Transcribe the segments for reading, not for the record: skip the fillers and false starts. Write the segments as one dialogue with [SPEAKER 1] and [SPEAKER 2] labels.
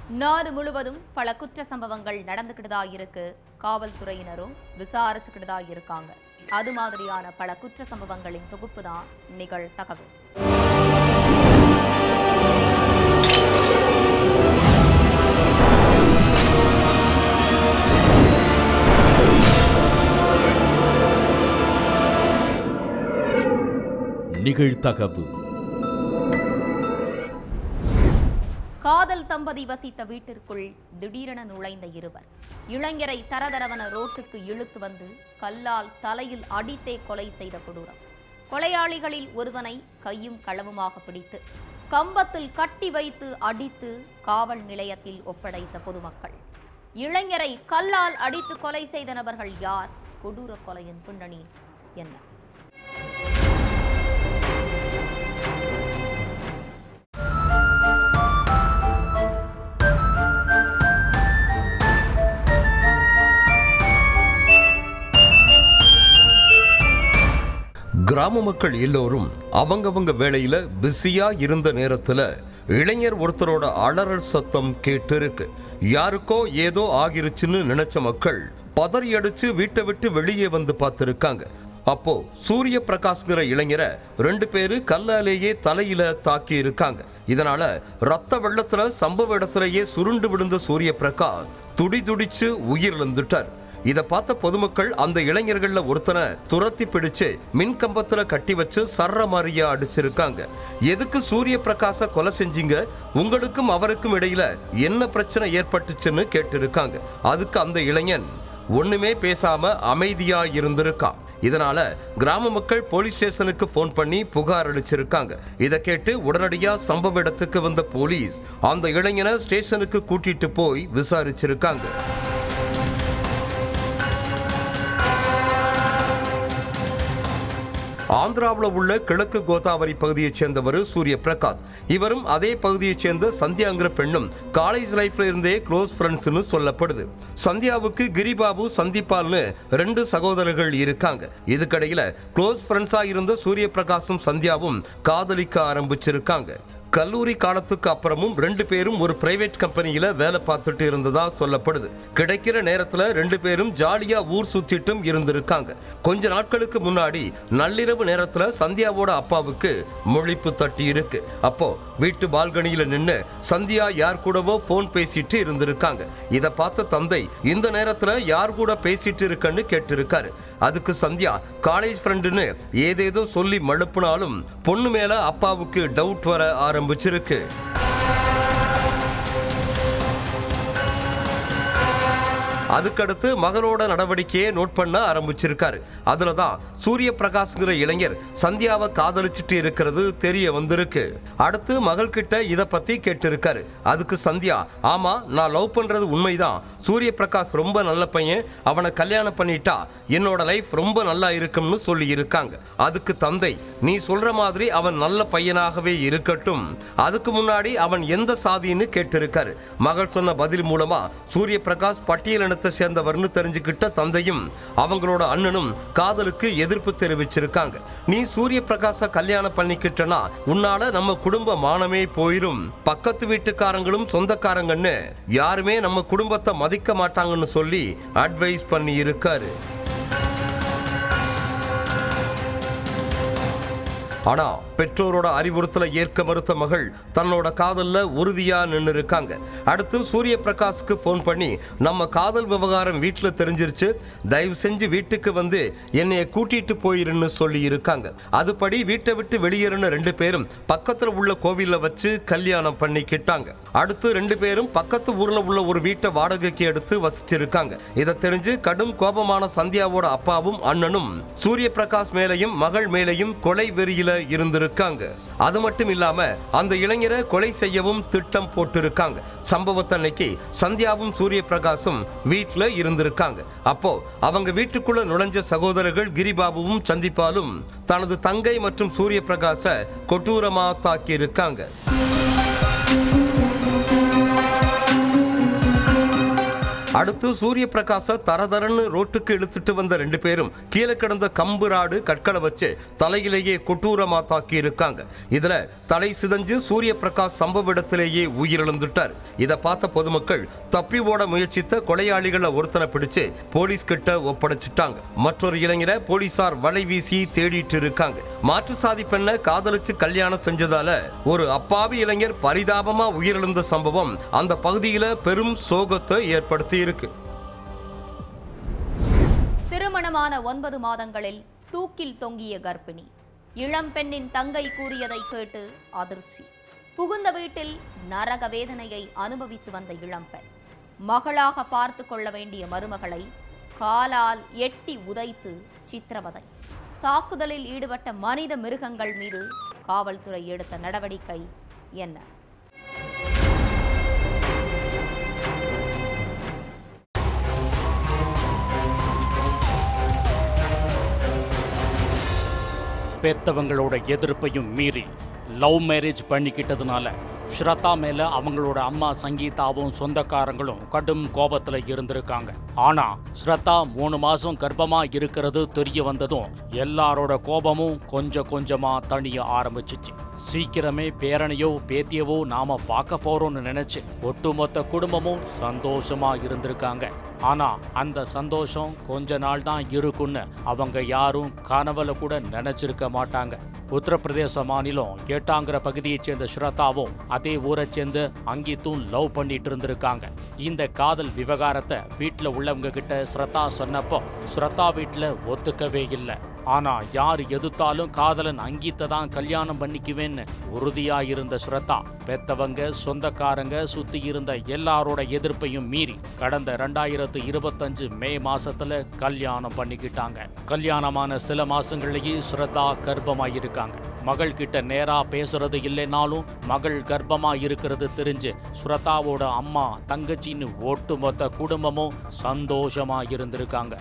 [SPEAKER 1] நாடு முழுவதும் பல குற்ற சம்பவங்கள் நடந்துக்கிட்டுதா இருக்கு. காவல்துறையினரும் விசாரிச்சுக்கிட்டுதா இருக்காங்க. அது மாதிரியான பல குற்ற சம்பவங்களின் தொகுப்பு தான் நிகழ்தகவு.
[SPEAKER 2] நிகழ்தகவு.
[SPEAKER 1] காதல் தம்பதி வசித்த வீட்டிற்குள் திடீரென நுழைந்த இருவர் இளைஞரை தரதரவன ரோட்டுக்கு இழுத்து வந்து கல்லால் தலையில் அடித்தே கொலை செய்த கொடூரம். கொலையாளிகளில் ஒருவனை கையும் களவுமாக பிடித்து கம்பத்தில் கட்டி வைத்து அடித்து காவல் நிலையத்தில் ஒப்படைத்த பொதுமக்கள். இளைஞரை கல்லால் அடித்து கொலை செய்த நபர்கள் யார்? கொடூர கொலையின் பின்னணி என்ன?
[SPEAKER 3] கிராம மக்கள் எல்லோரும் அவங்கவங்க வேலையில பிஸியா இருந்த நேரத்துல இளைஞர் ஒருத்தரோட அலறல் சத்தம் கேட்டு இருக்கு. யாருக்கோ ஏதோ ஆகிருச்சுன்னு நினைச்ச மக்கள் பதறி அடிச்சு வீட்டை விட்டு வெளியே வந்து பார்த்திருக்காங்க. அப்போ சூரிய பிரகாஷ்ங்கிற இளைஞரை 2 பேரு கல்லாலேயே தலையில தாக்கி இருக்காங்க. இதனால ரத்த வெள்ளத்துல சம்பவ இடத்திலேயே சுருண்டு விழுந்த சூரிய பிரகாஷ் துடிதுடிச்சு உயிரிழந்துட்டார். இதை பார்த்த பொதுமக்கள் அந்த இளைஞர்கள்ல ஒருத்தனை துரத்தி பிடிச்சு மின்கம்பத்துல கட்டி வச்சு சர்ற மாதிரியா அடிச்சிருக்காங்க. எதுக்கு சூரிய பிரகாச கொலை செஞ்சீங்க? உங்களுக்கும் அவருக்கும் இடையில என்ன பிரச்சனை ஏற்பட்டுச்சுன்னு கேட்டிருக்காங்க. அதுக்கு அந்த இளைஞன் ஒண்ணுமே பேசாம அமைதியா இருந்திருக்கான். இதனால கிராம மக்கள் போலீஸ் ஸ்டேஷனுக்கு போன் பண்ணி புகார் அளிச்சிருக்காங்க. இதை கேட்டு உடனடியா சம்பவ இடத்துக்கு வந்த போலீஸ் அந்த இளைஞனை ஸ்டேஷனுக்கு கூட்டிட்டு போய் விசாரிச்சிருக்காங்க. ஆந்திராவில் உள்ள கிழக்கு கோதாவரி பகுதியைச் சேர்ந்தவர் சூரிய பிரகாஷ். இவரும் அதே பகுதியைச் சேர்ந்த சந்தியாங்கிற பெண்ணும் காலேஜ் லைஃப்ல இருந்தே க்ளோஸ் ஃப்ரெண்ட்ஸ்னு சொல்லப்படுது. சந்தியாவுக்கு கிரிபாபு, சந்திப்பால்னு 2 சகோதரர்கள் இருக்காங்க. இதுக்கடையில க்ளோஸ் ஃப்ரெண்ட்ஸா இருந்த சூரிய பிரகாஷும் சந்தியாவும் காதலிக்க ஆரம்பிச்சிருக்காங்க. கல்லூரி காலத்துக்கு அப்புறமும் 2 பேரும் ஒரு பிரைவேட் கம்பெனியில வேலை பார்த்துட்டு இருந்ததா சொல்லப்படுது. கிடைக்கிற நேரத்துல 2 பேரும் ஜாலியா ஊர் சுத்திட்டும் இருந்திருக்காங்க. கொஞ்ச நாட்களுக்கு முன்னாடி நள்ளிரவு நேரத்துல சந்தியாவோட அப்பாவுக்கு முழிப்பு தட்டி இருக்கு. அப்போ வீட்டு பால்கனியில நின்று சந்தியா யார் கூடவோ போன் பேசிட்டு இருந்திருக்காங்க. இதை பார்த்த தந்தை இந்த நேரத்துல யார் கூட பேசிட்டு இருக்கன்னு கேட்டிருக்காரு. அதுக்கு சந்தியா காலேஜ் ஃப்ரெண்டுன்னு ஏதேதோ சொல்லி மழுப்புனாலும் பொண்ணு மேல அப்பாவுக்கு டவுட் வர ஆரம்பிச்சிருக்கு. அதுக்கடுத்து மகளோட நடவடிக்கையை நோட் பண்ண ஆரம்பிச்சிருக்காரு. அதுலதான் சூரிய பிரகாஷ்ங்கிற இளைஞர் சந்தியாவை காதலிச்சுட்டு இருக்கிறது தெரிய வந்திருக்கு. அடுத்து மகள் கிட்ட இத பத்தி கேட்டிருக்காரு. அதுக்கு சந்தியா, ஆமா நான் லவ் பண்றது உண்மைதான், சூரிய பிரகாஷ் ரொம்ப நல்ல பையன், அவனை கல்யாணம் பண்ணிட்டா என்னோட லைஃப் ரொம்ப நல்லா இருக்கும்னு சொல்லி இருக்காங்க. அதுக்கு தந்தை, நீ சொல்ற மாதிரி அவன் நல்ல பையனாகவே இருக்கட்டும், அதுக்கு முன்னாடி அவன் எந்த சாதின்னு கேட்டிருக்காரு. மகள் சொன்ன பதில் மூலமா சூரிய பிரகாஷ் பட்டியலின சேர்ந்தவர்னு தெரிஞ்சுக்கிட்ட தந்தையும் அவங்களோட அண்ணனும் காதலுக்கு எதிர்ப்பு தெரிவிச்சிருக்காங்க. நீ சூரிய பிரகாச கல்யாணம் பண்ணிக்கிட்டனா உன்னால நம்ம குடும்ப மானமே போயிரும், பக்கத்து வீட்டுக்காரங்களும் சொந்தக்காரங்கன்னு யாருமே நம்ம குடும்பத்தை மதிக்க மாட்டாங்கன்னு சொல்லி அட்வைஸ் பண்ணி இருக்காரு. ஆனா பெற்றோரோட அறிவுறுத்தலை ஏற்க மறுத்த மகள் தன்னோட காதல்ல உறுதியா நின்று இருக்காங்க. அடுத்து சூரிய பிரகாஷ்க்கு போன் பண்ணி, நம்ம காதல் விவகாரம் வீட்டுல தெரிஞ்சிருச்சு, தயவு செஞ்சு வீட்டுக்கு வந்து என்னைய கூட்டிட்டு போயிருன்னு சொல்லி இருக்காங்க. அதுபடி வீட்டை விட்டு வெளியேறின 2 பேரும் பக்கத்துல உள்ள கோவில்ல வச்சு கல்யாணம் பண்ணிக்கிட்டாங்க. அடுத்து 2 பேரும் பக்கத்து ஊர்ல உள்ள ஒரு வீட்டை வாடகைக்கு எடுத்து வசிச்சிருக்காங்க. இதை தெரிஞ்சு கடும் கோபமான சந்தியாவோட அப்பாவும் அண்ணனும் சூரிய பிரகாஷ் மேலையும் மகள் மேலையும் கொலை வெறியில இருந்திருக்காங்க. அது மட்டும் இல்லாம அந்த இளைஞரை கொலை செய்யவும் திட்டம் போட்டிருக்காங்க. சம்பவத்தன்னைக்கு சந்தியாவும் சூரிய பிரகாஷும் வீட்டுல இருந்திருக்காங்க. அப்போ அவங்க வீட்டுக்குள்ள நுழைஞ்ச சகோதரர்கள் கிரிபாபுவும் சந்திப்பாலும் தனது தங்கை மற்றும் சூரிய பிரகாஷ கொடூரமா தாக்கி இருக்காங்க. அடுத்து சூரிய பிரகாச தரதரன்னு ரோட்டுக்கு இழுத்துட்டு வந்த 2 பேரும் கீழே கிடந்த கம்பு ராடு கற்களை வச்சு தலையிலேயே கொட்டூரமா தாக்கி இருக்காங்க. இதுல தலை சிதஞ்சு சூரிய பிரகாஷ் சம்பவ இடத்திலேயே உயிரிழந்துட்டார். இதை பார்த்த பொதுமக்கள் தப்பி ஓட முயற்சித்த கொலையாளிகளை ஒருத்தனை பிடிச்சு போலீஸ் கிட்ட ஒப்படைச்சிட்டாங்க. மற்றொரு இளைஞரை போலீசார் வலை வீசி தேடிட்டு இருக்காங்க. மாற்று சாதி பெண்ணை காதலிச்சு கல்யாணம் செஞ்சதால ஒரு அப்பாவி இளைஞர் பரிதாபமா உயிரிழந்த சம்பவம் அந்த பகுதியில பெரும் சோகத்தை ஏற்படுத்தி இருக்கு.
[SPEAKER 1] திருமணமான 9 மாதங்களில் தூக்கில் தொங்கிய கர்ப்பிணி. இளம் பெண்ணின் தங்கை கூறியதை கேட்டு அதிர்ச்சி. புகுந்த வீட்டில் நரக வேதனையை அனுபவித்து வந்த இளம்பெண் மகளாக பார்த்து கொள்ள வேண்டிய மருமகளை காலால் எட்டி உதைத்து சித்திரவதை. தாக்குதலில் ஈடுபட்ட மனித மிருகங்கள் மீது காவல்துறை எடுத்த நடவடிக்கை என்ன?
[SPEAKER 2] பெத்தவங்களோட எதிர்ப்பையும் மீறி லவ் மேரேஜ் பண்ணிக்கிட்டதுனால ஸ்ரத்தா மேல அவங்களோட அம்மா சங்கீதாவும் சொந்தக்காரங்களும் கடும் கோபத்துல இருந்திருக்காங்க. ஆனா ஸ்ரத்தா 3 மாசம் கர்ப்பமா இருக்கிறது தெரிய வந்ததும் எல்லாரோட கோபமும் கொஞ்சம் கொஞ்சமா தணிய ஆரம்பிச்சிச்சு. சீக்கிரமே பேரனையோ பேத்தியவோ நாம பார்க்க போறோம்னு நினைச்சு ஒட்டுமொத்த குடும்பமும் சந்தோஷமா இருந்திருக்காங்க. ஆனா அந்த சந்தோஷம் கொஞ்ச நாள் தான் இருக்குன்னு அவங்க யாரும் கனவுல கூட நினைச்சிருக்க மாட்டாங்க. உத்தரப்பிரதேச மாநிலம் ஏட்டாங்கிற பகுதியை சேர்ந்த ஸ்ரத்தாவும் அதே ஊரை சேர்ந்து அங்கித்தும் லவ் பண்ணிட்டு இருந்திருக்காங்க. இந்த காதல் விவகாரத்தை வீட்டுல உள்ளவங்க கிட்ட ஸ்ரத்தா சொன்னப்போ ஸ்ரத்தா வீட்டுல ஒத்துக்கவே இல்லை. ஆனா யார் எதிர்த்தாலும் காதலன் அங்கீத்தை தான் கல்யாணம் பண்ணிக்குவேன்னு உறுதியா இருந்த ஸ்ரத்தா பெத்தவங்க சொந்தக்காரங்க சுத்தி இருந்த எல்லாரோட எதிர்ப்பையும் மீறி கடந்த 2025 மே மாசத்துல கல்யாணம் பண்ணிக்கிட்டாங்க. கல்யாணமான சில மாசங்களையே ஸ்ரத்தா கர்ப்பமாயிருக்காங்க. மகள் கிட்ட நேரா பேசுறது இல்லைனாலும் மகள் கர்ப்பமா இருக்கிறது தெரிஞ்சு ஸ்ரத்தாவோட அம்மா தங்கச்சின்னு ஒட்டுமொத்த குடும்பமும் சந்தோஷமா இருந்திருக்காங்க.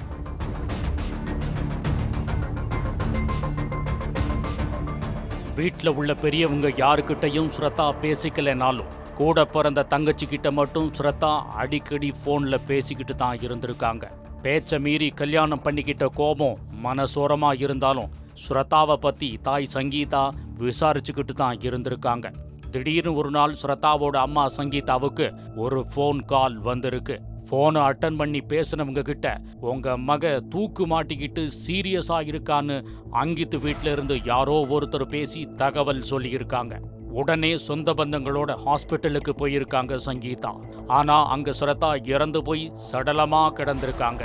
[SPEAKER 2] வீட்டில் உள்ள பெரியவங்க யாருக்கிட்டையும் ஸ்ரத்தா பேசிக்கலைனாலும் கூட பிறந்த தங்கச்சி கிட்ட மட்டும் ஸ்ரத்தா அடிக்கடி ஃபோனில் பேசிக்கிட்டு தான் இருந்திருக்காங்க. பேச்சை மீறி கல்யாணம் பண்ணிக்கிட்ட கோபம் மனசோரமா இருந்தாலும் ஸ்ரத்தாவை பற்றி தாய் சங்கீதா விசாரிச்சுக்கிட்டு தான் இருந்திருக்காங்க. திடீர்னு ஒரு நாள் ஸ்ரத்தாவோட அம்மா சங்கீதாவுக்கு ஒரு ஃபோன் கால் வந்திருக்கு. போனை அட்டன் பண்ணி பேசினவங்க கிட்ட உங்க மக தூக்கு மாட்டிக்கிட்டு சீரியஸா இருக்கான்னு அங்கித்து வீட்டில இருந்து யாரோ ஒருத்தர் பேசி தகவல் சொல்லியிருக்காங்க. உடனே சொந்த பந்தங்களோட ஹாஸ்பிட்டலுக்கு போயிருக்காங்க சங்கீதா. ஆனா அங்க ஸ்ரத்தா இறந்து போய் சடலமா கிடந்திருக்காங்க.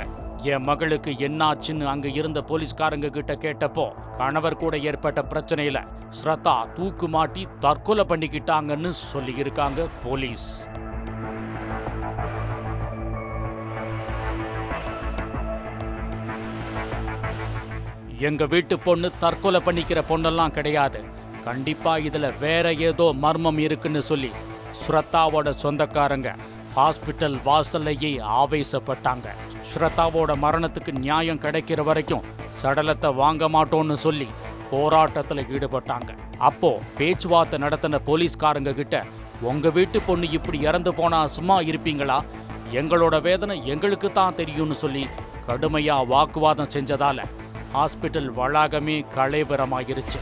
[SPEAKER 2] என் மகளுக்கு என்னாச்சுன்னு அங்க இருந்த போலீஸ்காரங்க கிட்ட கேட்டப்போ கணவர் கூட ஏற்பட்ட பிரச்சனையில ஸ்ரத்தா தூக்கு மாட்டி தற்கொலை பண்ணிக்கிட்டாங்கன்னு சொல்லியிருக்காங்க போலீஸ். எங்க வீட்டு பொண்ணு தற்கொலை பண்ணிக்கிற பொண்ணெல்லாம் கிடையாது, கண்டிப்பா இதுல வேற ஏதோ மர்மம் இருக்குன்னு சொல்லி ஸ்ரத்தாவோட சொந்தக்காரங்க ஹாஸ்பிட்டல் வாசல்லையே ஆவேசப்பட்டாங்க. ஸ்ரத்தாவோட மரணத்துக்கு நியாயம் கிடைக்கிற வரைக்கும் சடலத்தை வாங்க மாட்டோம்னு சொல்லி போராட்டத்தில் ஈடுபட்டாங்க. அப்போ பேச்சுவார்த்தை நடத்தின போலீஸ்காரங்க கிட்ட உங்க வீட்டு பொண்ணு இப்படி இறந்து போனா சும்மா இருப்பீங்களா, எங்களோட வேதனை எங்களுக்கு தான் தெரியும்னு சொல்லி கடுமையா வாக்குவாதம் செஞ்சதால ஹாஸ்பிட்டல் வளாகமே கலைவரமாயிருச்சு.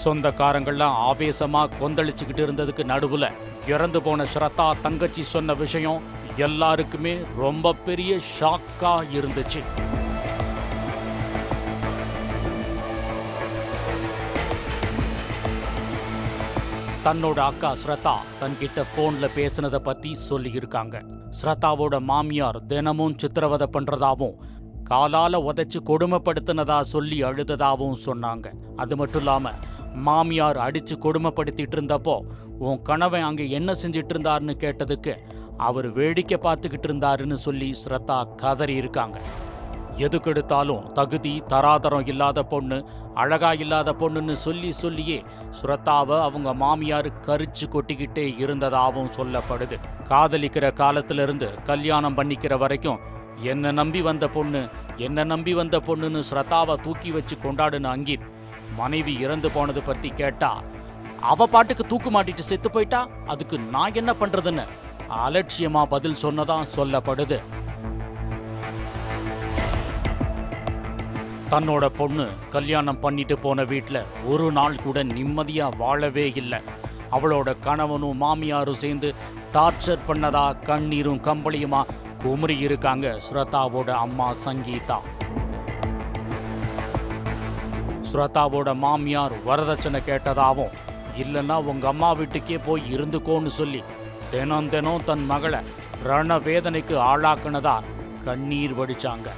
[SPEAKER 2] சொந்தக்காரங்கள்லாம் ஆவேசமா கொந்தளிச்சுக்கிட்டு இருந்ததுக்கு நடுவுல இறந்து போன ஸ்ரத்தா தங்கச்சி சொன்ன விஷயம் எல்லாருக்குமே ரொம்ப பெரிய ஷாக்கா இருந்துச்சு. தன்னோட அக்கா ஸ்ரத்தா தன்கிட்ட போன்ல பேசினதை பத்தி சொல்லியிருக்காங்க. ஸ்ரத்தாவோட மாமியார் தினமும் சித்திரவதை பண்றதாவும் காலால உதைச்சு கொடுமைப்படுத்தினதா சொல்லி அழுததாவும் சொன்னாங்க. அது மட்டும் இல்லாம மாமியார் அடிச்சு கொடுமைப்படுத்திட்டு இருந்தப்போ உன் கணவன் அங்க என்ன செஞ்சிட்டு இருந்தாருன்னு கேட்டதுக்கு அவர் வேடிக்கை பார்த்துக்கிட்டு இருந்தாருன்னு சொல்லி ஸ்ரத்தா கதறி இருக்காங்க. எதுக்கெடுத்தாலும் தகுதி தராதரம் இல்லாத பொண்ணு, அழகா இல்லாத பொண்ணுன்னு சொல்லியே ஸ்ரத்தாவை அவங்க மாமியார் கரிச்சு கொட்டிக்கிட்டே இருந்ததாகவும் சொல்லப்படுது. காதலிக்கிற காலத்துல இருந்து கல்யாணம் பண்ணிக்கிற வரைக்கும் என்ன நம்பி வந்த பொண்ணுன்னு ஸ்ரத்தாவை தூக்கி வச்சு கொண்டாடுன அங்கித் மனைவி இறந்து போனது பத்தி கேட்டா அவ பாட்டுக்கு தூக்கு மாட்டிட்டு செத்து போயிட்டா அதுக்கு நான் என்ன பண்றதுன்னு அலட்சியமா பதில் சொன்னதா சொல்லப்படுது. தன்னோட பொண்ணு கல்யாணம் பண்ணிட்டு போன வீட்டில் ஒரு நாள் கூட நிம்மதியாக வாழவே இல்லை. அவளோட கணவனும் மாமியாரும் சேர்ந்து டார்ச்சர் பண்ணதா கண்ணீரும் கம்பளியுமா குமுறி இருக்காங்க ஸ்ரத்தாவோட அம்மா சங்கீதா. ஸ்ரத்தாவோட மாமியார் வரதட்சணை கேட்டதாகவும், இல்லைன்னா உங்க அம்மா வீட்டுக்கே போய் இருந்துக்கோன்னு சொல்லி தினம் தினம் தன் மகளை ரண வேதனைக்கு ஆளாக்குனதா கண்ணீர் வடிச்சாங்க.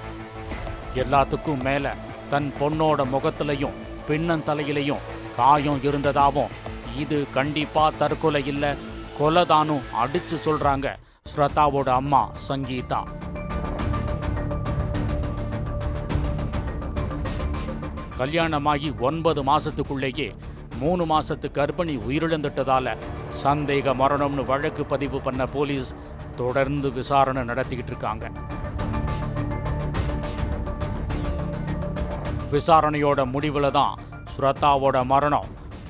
[SPEAKER 2] எல்லாத்துக்கும் மேல தன் பொண்ணோட முகத்திலையும் பின்னந்தலையிலையும் காயம் இருந்ததாகவும், இது கண்டிப்பா தற்கொலை இல்லை கொலைதானும் அடிச்சு சொல்றாங்க ஸ்ரத்தாவோட அம்மா சங்கீதா. கல்யாணமாகி 9 மாசத்துக்குள்ளேயே 3 மாசத்து கர்ப்பிணி உயிரிழந்துட்டதால சந்தேக மரணம்னு வழக்கு பதிவு பண்ண போலீஸ் தொடர்ந்து விசாரணை நடத்திக்கிட்டு இருக்காங்க. விசாரணையோட முடிவுல தான் ஸ்ரத்தாவோட மரணம்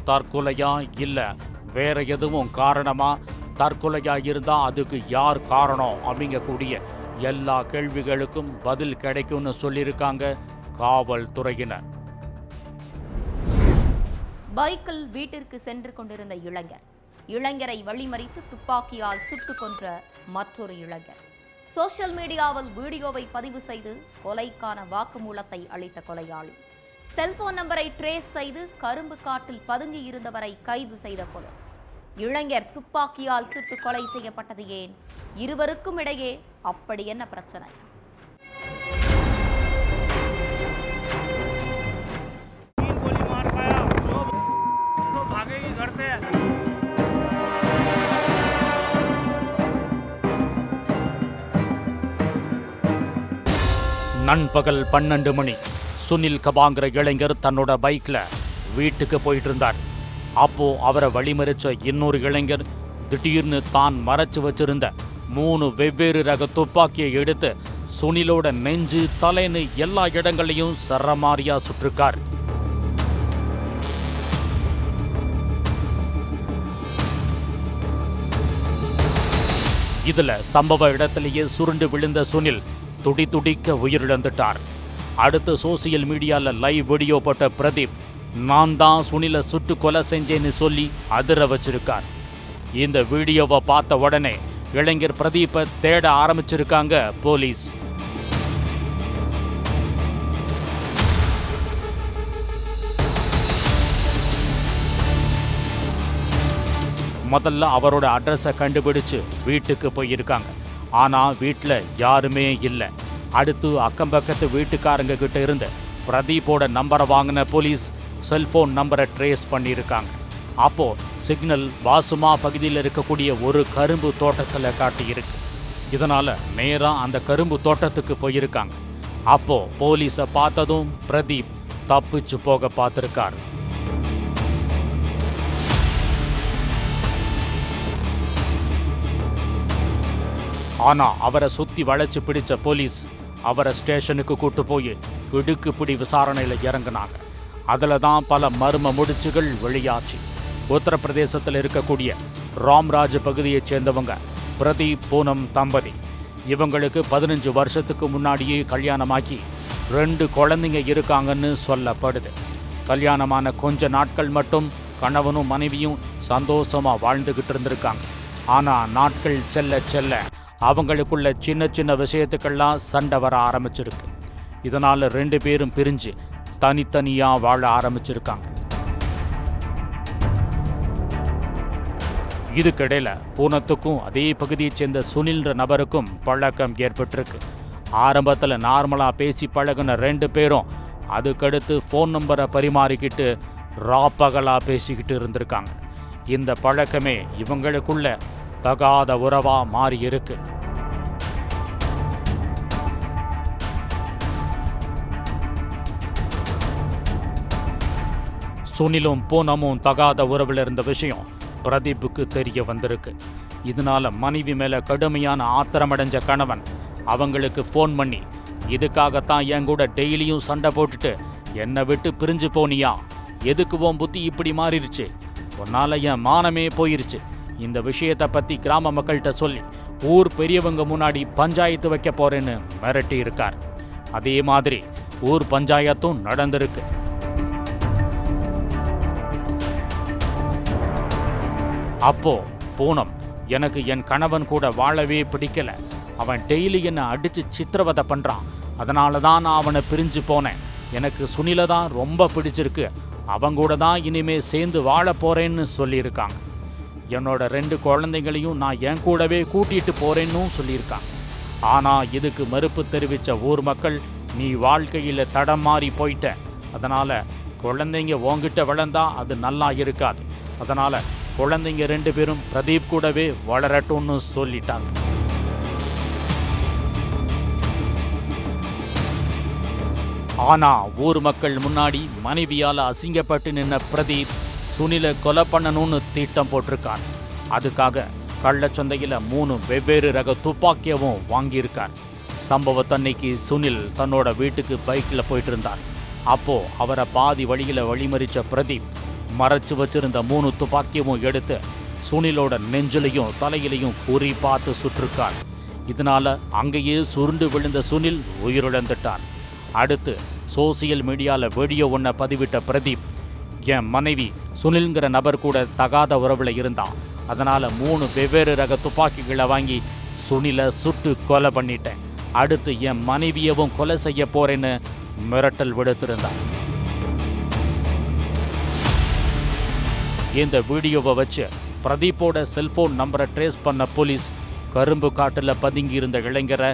[SPEAKER 2] தற்கொலையா இல்ல வேற எதுவும் காரணமா, தற்கொலையா இருந்தா அதுக்கு யார் காரணம் அப்படிங்கக்கூடிய எல்லா கேள்விகளுக்கும் பதில் கிடைக்கும்னு சொல்லியிருக்காங்க காவல்துறையினர்.
[SPEAKER 1] பைக்கில் வீட்டிற்கு சென்று கொண்டிருந்த இளைஞரை வழிமறித்து துப்பாக்கியால் சுட்டுக் கொன்ற மற்றொரு இளைஞர். சோஷியல் மீடியாவில் வீடியோவை பதிவு செய்து கொலைக்கான வாக்குமூலத்தை அளித்த கொலையாளி. செல்போன் நம்பரை ட்ரேஸ் செய்து கரும்பு காட்டில் பதுங்கி இருந்தவரை கைது செய்த போலீஸ். இளைஞர் துப்பாக்கியால் சுட்டு கொலை செய்யப்பட்டது ஏன்? இருவருக்கும் இடையே அப்படி என்ன பிரச்சனை?
[SPEAKER 2] நண்பகல் 12 மணி. சுனில் கபாங்கிற இளைஞர் தன்னோட பைக்ல வீட்டுக்கு போயிட்டு இருந்தார். அப்போ அவரை வழிமறிச்ச இன்னொரு இளைஞர் திடீர்னு தான் மறைச்சு வச்சிருந்த 3 வெவ்வேறு ரக துப்பாக்கியை எடுத்து சுனிலோட நெஞ்சு தலைன்னு எல்லா இடங்களையும் சரமாரியா சுட்டிருக்கார். இதுல சம்பவ இடத்திலேயே சுருண்டு விழுந்த சுனில் துடிக்க உயிரிழந்துட்டார். அடுத்து சோசியல் மீடியால லைவ் வீடியோ போட்ட பிரதீப், நான் தான் சுனிலை சுட்டு கொலை செஞ்சேன்னு சொல்லி அதிர வச்சிருக்கார். இந்த வீடியோவை பார்த்த உடனே இளைஞர் பிரதீப்பை தேட ஆரம்பிச்சிருக்காங்க போலீஸ். முதல்ல அவரோட அட்ரஸை கண்டுபிடிச்சு வீட்டுக்கு போயிருக்காங்க. ஆனால் வீட்டில் யாருமே இல்லை. அடுத்து அக்கம் பக்கத்து வீட்டுக்காரங்க கிட்ட இருந்து பிரதீப்போட நம்பரை வாங்கின போலீஸ் செல்போன் நம்பரை ட்ரேஸ் பண்ணியிருக்காங்க. அப்போ சிக்னல் வாசுமா பகுதியில் இருக்கக்கூடிய ஒரு கரும்பு தோட்டத்தில் காட்டியிருக்கு. இதனால நேராக அந்த கரும்பு தோட்டத்துக்கு போயிருக்காங்க. அப்போ போலீஸை பார்த்ததும் பிரதீப் தப்பிச்சு போக பார்த்துருக்காரு. ஆனா அவரை சுத்தி வளைச்சு பிடிச்ச போலீஸ் அவரை ஸ்டேஷனுக்கு கூட்டு போய் கிடுக்குப்பிடி விசாரணையில் இறங்கினாங்க. அதில் தான் பல மர்ம முடிச்சுகள் வெளியாச்சு. உத்தரப்பிரதேசத்தில் இருக்கக்கூடிய ராம்ராஜ் பகுதியைச் சேர்ந்தவங்க பிரதீப் பூனம் தம்பதி. இவங்களுக்கு 15 வருஷத்துக்கு முன்னாடியே கல்யாணமாக்கி 2 குழந்தைங்க இருக்காங்கன்னு சொல்லப்படுது. கல்யாணமான கொஞ்ச நாட்கள் மட்டும் கணவனும் மனைவியும் சந்தோஷமா வாழ்ந்துகிட்டு இருந்திருக்காங்க. ஆனால் நாட்கள் செல்ல செல்ல அவங்களுக்குள்ள சின்ன சின்ன விஷயத்துக்கெல்லாம் சண்டை வர ஆரம்பிச்சிருக்கு. இதனால 2 பேரும் பிரிஞ்சு தனித்தனியா வாழ ஆரம்பிச்சிருக்காங்க. இதுக்கிடையில பூனத்துக்கும் அதே பகுதியைச் சேர்ந்த சுனில்ன்ற நபருக்கும் பழக்கம் ஏற்பட்டிருக்கு. ஆரம்பத்தில் நார்மலா பேசி பழகின 2 பேரும் அதுக்கடுத்து ஃபோன் நம்பரை பரிமாறிக்கிட்டு ராப்பகலா பேசிக்கிட்டு இருந்திருக்காங்க. இந்த பழக்கமே இவங்களுக்குள்ள தகாத உறவா மாறி இருக்கு. சுனிலும் பூனமும் தகாத உறவில் இருந்த விஷயம் பிரதீப்புக்கு தெரிய வந்திருக்கு. இதனால மனைவி மேல கடுமையான ஆத்திரமடைஞ்ச கணவன் அவங்களுக்கு ஃபோன் பண்ணி, இதுக்காகத்தான் என் கூட டெய்லியும் சண்டை போட்டுட்டு என்னை விட்டு பிரிஞ்சு போனியா? எதுக்கு உன் புத்தி இப்படி மாறிடுச்சு? உன்னால என் மானமே போயிருச்சு. இந்த விஷயத்தை பற்றி கிராம மக்கள்கிட்ட சொல்லி ஊர் பெரியவங்க முன்னாடி பஞ்சாயத்து வைக்க போறேன்னு மிரட்டி இருக்கார். அதே மாதிரி ஊர் பஞ்சாயத்தும் நடந்திருக்கு. அப்போ பூனம், எனக்கு என் கணவன் கூட வாழவே பிடிக்கல, அவன் டெய்லி என்னை அடிச்சு சித்திரவதை பண்றான், அதனால தான் நான் அவனை பிரிஞ்சு போனேன், எனக்கு சுனிலை தான் ரொம்ப பிடிச்சிருக்கு, அவங்க கூட தான் இனிமே சேர்ந்து வாழ போறேன்னு சொல்லியிருக்காங்க. என்னோட 2 குழந்தைங்களையும் நான் என் கூடவே கூட்டிட்டு போறேன்னு சொல்லியிருக்காங்க. ஆனா இதுக்கு மறுப்பு தெரிவித்த ஊர் மக்கள், நீ வாழ்க்கையில தடம் மாறி போயிட்ட, அதனால குழந்தைங்க உன்கிட்ட வளர்ந்தா அது நல்லா இருக்காது, அதனால குழந்தைங்க 2 பேரும் பிரதீப் கூடவே வளரட்டும்னு சொல்லிட்டாங்க. ஆனா ஊர் மக்கள் முன்னாடி மனைவியால அசிங்கப்பட்டு நின்ன பிரதீப் சுனிலை கொலை பண்ணணும்னு திட்டம் போட்டிருக்கார். அதுக்காக கள்ளச்சந்தையில் 3 வெவ்வேறு ரக துப்பாக்கியவும் வாங்கியிருக்கார். சம்பவத்தன்னைக்கு சுனில் தன்னோட வீட்டுக்கு பைக்கில் போயிட்டு இருந்தார். அப்போ அவரை பாதி வழியில் வழிமறிச்ச பிரதீப் மறைச்சு வச்சிருந்த 3 துப்பாக்கியவும் எடுத்து சுனிலோட நெஞ்சிலையும் தலையிலையும் குறி பார்த்து சுற்றிருக்கார். இதனால அங்கேயே சுருண்டு விழுந்த சுனில் உயிரிழந்துட்டார். அடுத்து சோசியல் மீடியாவில் வீடியோ ஒன்றை பதிவிட்ட பிரதீப், என் மனைவி சுனில்ங்கிற நபர் கூட தகாத உறவில் இருந்தா, அதனால் 3 வெவ்வேறு ரக துப்பாக்கிகளை வாங்கி சுனிலை சுட்டு கொலை பண்ணிட்டேன், அடுத்து என் மனைவியவும் கொலை செய்ய போறேன்னு மிரட்டல் விடுத்திருந்தார். இந்த வீடியோவை வச்சு பிரதீப்போட செல்போன் நம்பரை ட்ரேஸ் பண்ண போலீஸ் கரும்பு காட்டில் பதுங்கி இருந்த இளைஞரை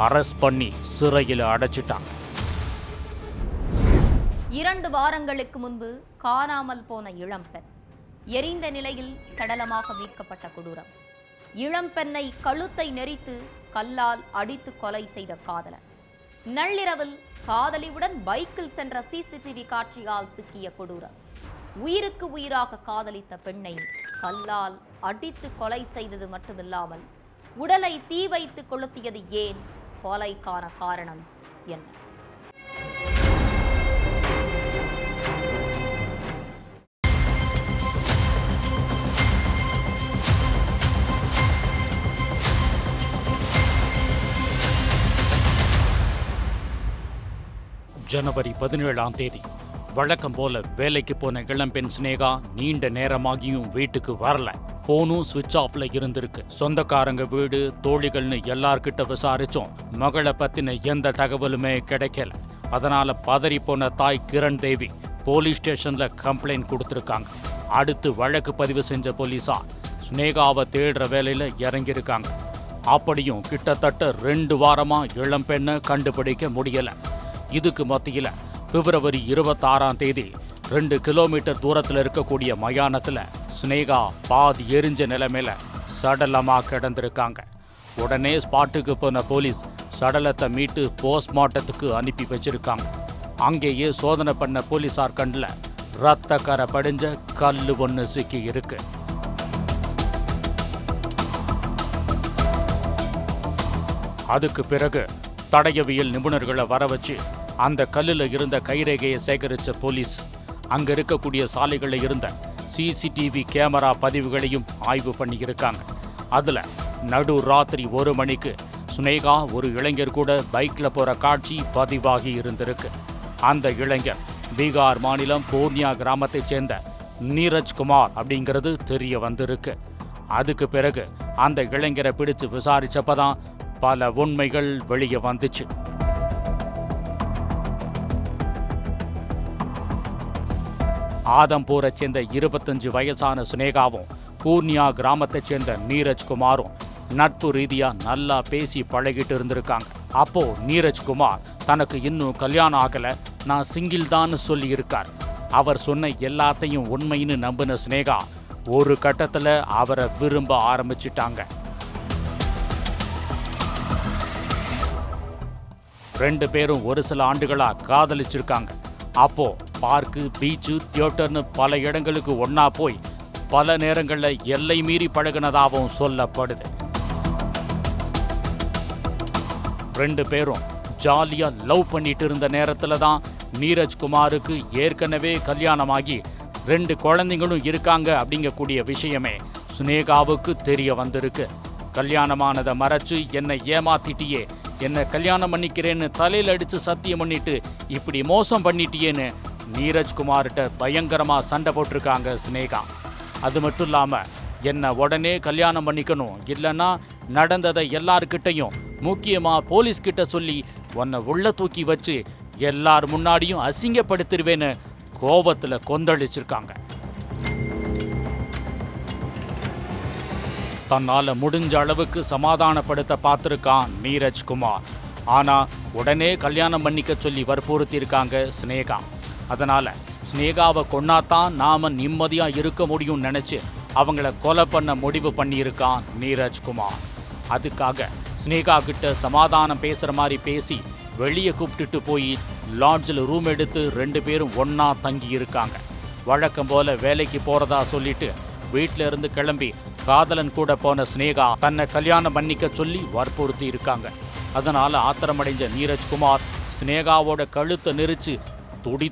[SPEAKER 2] அரெஸ்ட் பண்ணி சிறையில் அடைச்சிட்டாங்க.
[SPEAKER 1] 2 வாரங்களுக்கு முன்பு காணாமல் போன இளம்பெண் எரிந்த நிலையில் சடலமாக மீட்கப்பட்ட கொடூரம். இளம்பெண்ணை கழுத்தை நெரித்து கல்லால் அடித்து கொலை செய்த காதலன். நள்ளிரவில் காதலியுடன் பைக்கில் சென்ற சிசிடிவி காட்சியால் சிக்கிய கொடூரம். உயிருக்கு உயிராக காதலித்த பெண்ணை கல்லால் அடித்து கொலை செய்தது மட்டுமில்லாமல் உடலை தீ வைத்து கொளுத்தியது ஏன்? கொலைக்கான காரணம் என்ன?
[SPEAKER 2] ஜனவரி 17ஆம் தேதி வழக்கம் போல வேலைக்கு போன இளம்பெண் ஸ்னேகா நீண்ட நேரமாகியும் வீட்டுக்கு வரல. போனும் சுவிட்ச் ஆஃப்ல இருந்திருக்கு. சொந்தக்காரங்க வீடு, தோழிகள்னு எல்லார்கிட்ட விசாரிச்சோம், மகளை பத்தின எந்த தகவலுமே கிடைக்கல. அதனால பதறி போன தாய் கிரண் தேவி போலீஸ் ஸ்டேஷன்ல கம்ப்ளைண்ட் கொடுத்திருக்காங்க. அடுத்து வழக்கு பதிவு செஞ்ச போலீஸார் ஸ்னேகாவை தேடுற வேலையில இறங்கியிருக்காங்க. அப்படியும் கிட்டத்தட்ட 2 வாரமா இளம்பெண்ணை கண்டுபிடிக்க முடியல. இதுக்கு மத்தியில் பிப்ரவரி 26ஆம் தேதி 2 கிலோமீட்டர் தூரத்தில் இருக்கக்கூடிய மயானத்தில் ஸ்னேகா பாதி எரிஞ்ச நிலைமையில சடலமாக கிடந்திருக்காங்க. உடனே ஸ்பாட்டுக்கு போன போலீஸ் சடலத்தை மீட்டு போஸ்ட்மார்ட்டத்துக்கு அனுப்பி வச்சிருக்காங்க. அங்கேயே சோதனை பண்ண போலீஸார் கண்ணில் ரத்த கரை படிஞ்ச கல்லு ஒன்று சிக்கி இருக்கு. அதுக்கு பிறகு தடயவியல் நிபுணர்களை வர வச்சு அந்த கல்லில் இருந்த கைரேகையை சேகரித்த போலீஸ் அங்க இருக்கக்கூடிய சாலைகளில் இருந்த சிசிடிவி கேமரா பதிவுகளையும் ஆய்வு பண்ணியிருக்காங்க. அதுல நடு ராத்திரி 1 மணிக்கு ஸ்னேகா ஒரு இளைஞர் கூட பைக்ல போற காட்சி பதிவாகி இருந்திருக்கு. அந்த இளைஞர் பீகார் மாநிலம் பூர்ணியா கிராமத்தைச் சேர்ந்த நீரஜ்குமார் அப்படிங்கிறது தெரிய வந்திருக்கு. அதுக்கு பிறகு அந்த இளைஞரை பிடிச்சு விசாரிச்சப்பதான் பல உண்மைகள் வெளியே வந்துச்சு. ஆதம்பூரை சேர்ந்த 25 வயசான ஸ்னேகாவும் பூர்ணியா கிராமத்தைச் சேர்ந்த நீரஜ்குமாரும் நட்பு ரீதியா நல்லா பேசி பழகிட்டு இருந்திருக்காங்க. அப்போ நீரஜ்குமார் தனக்கு இன்னும் கல்யாணம் ஆகல, நான் சிங்கிள் தான் சொல்லி இருக்கார். அவர் சொன்ன எல்லாத்தையும் உண்மைன்னு நம்பின ஸ்னேகா ஒரு கட்டத்துல அவரை விரும்ப ஆரம்பிச்சிட்டாங்க. 2 பேரும் ஒரு சில ஆண்டுகளா காதலிச்சிருக்காங்க. அப்போ பார்க்கு, பீச்சு, தியேட்டர்னு பல இடங்களுக்கு ஒன்னா போய் பல நேரங்களில் எல்லை மீறி பழகினதாகவும் சொல்லப்படுது. 2 பேரும் ஜாலியா லவ் பண்ணிட்டு இருந்த நேரத்துல தான் நீரஜ்குமாருக்கு ஏற்கனவே கல்யாணமாகி 2 குழந்தைங்களும் இருக்காங்க அப்படிங்கக்கூடிய விஷயமே ஸ்னேகாவுக்கு தெரிய வந்திருக்கு. கல்யாணமானதை மறைச்சு என்னை ஏமாத்திட்டியே, என்ன கல்யாணம் பண்ணிக்கிறேன்னு தலையில் அடித்து சத்தியம் பண்ணிட்டு இப்படி மோசம் பண்ணிட்டியேன்னு நீரஜ்குமார்கிட்ட பயங்கரமா சண்டை போட்டிருக்காங்க சினேகா. அது மட்டும் இல்லாமல் என்னை உடனே கல்யாணம் பண்ணிக்கணும், இல்லைன்னா நடந்ததை எல்லார்கிட்டையும் முக்கியமாக போலீஸ்கிட்ட சொல்லி உன்னை உள்ள தூக்கி வச்சு எல்லார் முன்னாடியும் அசிங்கப்படுத்திடுவேன்னு கோபத்தில் கொந்தளிச்சிருக்காங்க. தன்னால் முடிஞ்ச அளவுக்கு சமாதானப்படுத்த பார்த்துருக்கான் நீரஜ்குமார். ஆனால் உடனே கல்யாணம் பண்ணிக்க சொல்லி வற்புறுத்தியிருக்காங்க சினேகா. அதனால் ஸ்னேகாவை கொன்னாதான் நாம் நிம்மதியாக இருக்க முடியும்னு நினச்சி அவங்கள கொலை பண்ண முடிவு பண்ணியிருக்கான் நீரஜ்குமார். அதுக்காக ஸ்னேகா கிட்ட சமாதானம் பேசுகிற மாதிரி பேசி வெளியே கூப்பிட்டுட்டு போய் லாட்ஜில் ரூம் எடுத்து 2 பேரும் ஒன்றா தங்கி இருக்காங்க. வழக்கம் போல் வேலைக்கு போகிறதா சொல்லிட்டு வீட்டில் இருந்து கிளம்பி காதலன் கூட போன ஸ்னேகா தன்னை கல்யாணம் பண்ணிக்க சொல்லி வற்புறுத்தி இருக்காங்க. அதனால் ஆத்திரமடைஞ்ச நீரஜ்குமார் ஸ்னேகாவோட கழுத்தை நெரிச்சு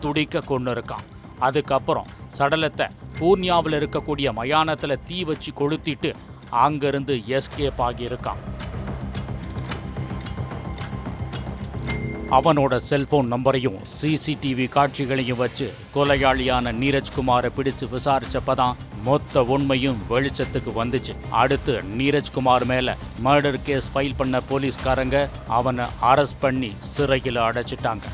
[SPEAKER 2] துடிக்க கொண்டு இருக்கான். அதுக்கப்புறம் சடலத்தை பூர்ணியாவில் இருக்கக்கூடிய மயானத்தில் தீ வச்சு கொளுத்திட்டு அங்கிருந்து எஸ்கேப் ஆகியிருக்கான். அவனோட செல்போன் நம்பரையும் சிசிடிவி காட்சிகளையும் வச்சு கொலையாளியான நீரஜ்குமாரை பிடிச்சு விசாரிச்சப்பதான் மொத்த உண்மையும் வெளிச்சத்துக்கு வந்துச்சு. அடுத்து நீரஜ்குமார் மேல மர்டர் கேஸ் ஃபைல் பண்ண போலீஸ்காரங்க அவனை அரெஸ்ட் பண்ணி சிறையில் அடைச்சிட்டாங்க.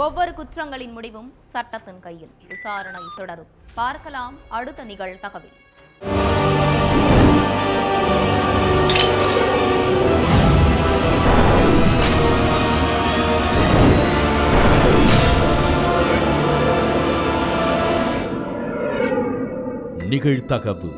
[SPEAKER 1] ஒவ்வொரு குற்றங்களின் முடிவும் சட்டத்தின் கையில். விசாரணை தொடரும். பார்க்கலாம் அடுத்த நிகழ்தகவில்.
[SPEAKER 4] நிகழ்தகவு.